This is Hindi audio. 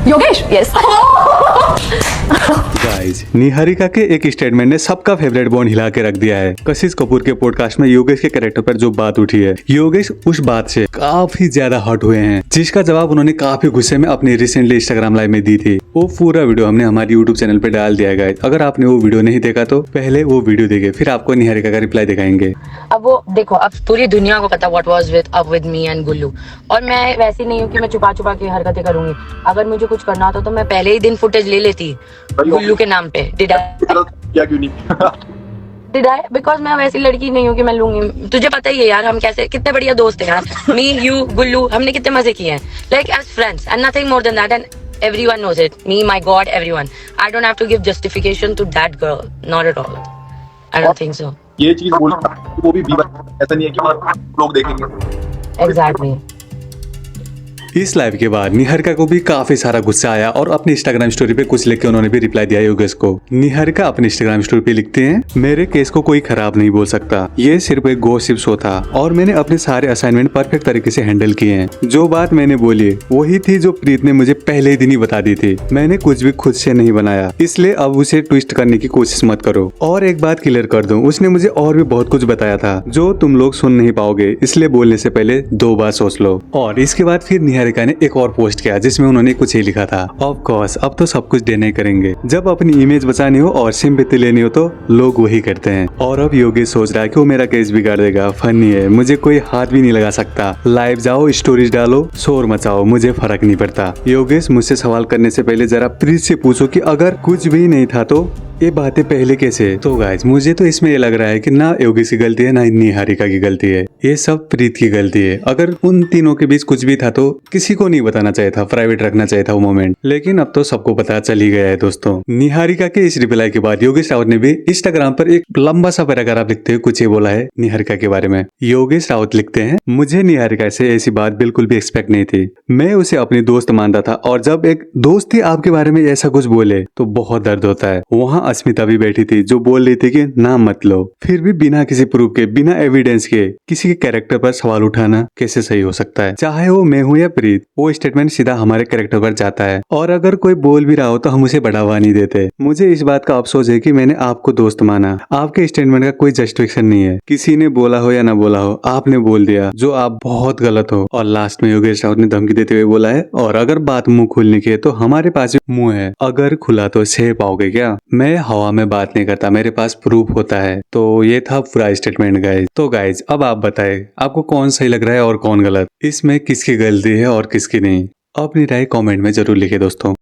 योगेश, यस। गाइस, निहारिका के एक स्टेटमेंट ने सबका फेवरेट बोन हिला के रख दिया है। कशिश कपूर के पॉडकास्ट में योगेश के कैरेक्टर पर जो बात उठी है, योगेश उस बात से काफी ज्यादा हर्ट हुए हैं, जिसका जवाब उन्होंने काफी गुस्से में अपनी रिसेंटली इंस्टाग्राम लाइव में दी थी। वो पूरा वीडियो हमने हमारी यूट्यूब चैनल पे डाल दिया है। अगर आपने वो वीडियो नहीं देखा तो पहले वो वीडियो देखे, फिर आपको निहारिका का रिप्लाई दिखाएंगे। अब वो देखो, अब पूरी दुनिया को पता what was with me and Gullu, और मैं वैसी नहीं हूँ कि मैं छुपा छुपा के हरकतें करूंगी। अगर मुझे कुछ करना होता तो मैं पहले ही दिन फुटेज ले लेती गुल्लू के नाम पे। Did I? बिकॉज मैं वैसी लड़की नहीं हूँ कि मैं लूंगी। तुझे पता ही है यार, हम कैसे कितने बढ़िया दोस्त हैं यार। मी, यू, गुल्लू, हमने कितने मजे किए हैं, like as friends and nothing more than that, and everyone knows it. Me, my God, everyone. I don't have to give justification to that girl. Not at all. I don't think so. ये चीज बोलना वो भी ऐसा नहीं है कि लोग देखेंगे। Exactly. इस लाइव के बाद निहारिका को भी काफी सारा गुस्सा आया और अपनी इंस्टाग्राम स्टोरी पे कुछ लिख के उन्होंने भी रिप्लाई दिया योगेश को। निहारिका अपनी इंस्टाग्राम स्टोरी पे लिखते हैं, मेरे केस को कोई खराब नहीं बोल सकता, ये सिर्फ एक गॉसिप शो था और मैंने अपने सारे असाइनमेंट परफेक्ट तरीके से हैंडल किए हैं। जो बात मैंने बोली वही थी जो प्रीत ने मुझे पहले ही दिन ही बता दी थी। मैंने कुछ भी खुद से नहीं बनाया, इसलिए अब उसे ट्विस्ट करने की कोशिश मत करो। और एक बात क्लियर कर दूं, उसने मुझे और भी बहुत कुछ बताया था जो तुम लोग सुन नहीं पाओगे, इसलिए बोलने से पहले 2 बार सोच लो। और इसके बाद फिर निहारिका ने एक और पोस्ट किया जिसमें उन्होंने कुछ ही लिखा था, ऑफ कोर्स अब तो सब कुछ देने करेंगे, जब अपनी इमेज बचानी हो और सिंपैथी लेनी हो तो लोग वही करते हैं। और अब योगेश सोच रहा है कि वो मेरा केस बिगाड़ देगा। फनी है, मुझे कोई हाथ भी नहीं लगा सकता। लाइव जाओ, स्टोरीज डालो, शोर मचाओ, मुझे फर्क नहीं पड़ता। योगेश, मुझसे सवाल करने से पहले जरा प्रीत से पूछो कि अगर कुछ भी नहीं था तो ये बातें पहले कैसे? तो गाइस, मुझे तो इसमें ये लग रहा है कि ना योगेश की गलती है ना निहारिका की गलती है, ये सब प्रीत की गलती है। अगर उन तीनों के बीच कुछ भी था तो किसी को नहीं बताना चाहिए था, प्राइवेट रखना चाहिए था वो मोमेंट, लेकिन अब तो सबको पता चल ही गया है। दोस्तों, निहारिका के इस रिप्लाई के बाद योगेश राउत ने भी इंस्टाग्राम पर एक लंबा सा पैराग्राफ लिखते हुए कुछ ये बोला है निहारिका के बारे में। योगेश राउत लिखते हैं, मुझे निहारिका से ऐसी बात बिल्कुल भी एक्सपेक्ट नहीं थी। मैं उसे अपनी दोस्त मानता था और जब एक दोस्त ही आपके बारे में ऐसा कुछ बोले तो बहुत दर्द होता है। वहाँ अस्मिता भी बैठी थी जो बोल रही थी कि नाम मत लो, फिर भी बिना किसी प्रूफ के, बिना एविडेंस के किसी के कैरेक्टर पर सवाल उठाना कैसे सही हो सकता है? चाहे वो मैं हूँ या प्रीत, वो स्टेटमेंट सीधा हमारे कैरेक्टर पर जाता है और अगर कोई बोल भी रहा हो तो हम उसे बढ़ावा नहीं देते। मुझे इस बात का अफसोस है कि मैंने आपको दोस्त माना। आपके स्टेटमेंट का कोई जस्टिफिकेशन नहीं है, किसी ने बोला हो या ना बोला हो, आपने बोल दिया जो आप बहुत गलत हो। और लास्ट में योगेश राउत ने धमकी देते हुए बोला है, और अगर बात मुंह खोलने की है तो हमारे पास भी मुंह है, अगर खुला तो सह पाओगे क्या? मैं हवा में बात नहीं करता, मेरे पास प्रूफ होता है। तो ये था पूरा स्टेटमेंट गाइज। तो गाइज, अब आप बताएं आपको कौन सही लग रहा है और कौन गलत, इसमें किसकी गलती है और किसकी नहीं? अपनी राय कमेंट में जरूर लिखे दोस्तों।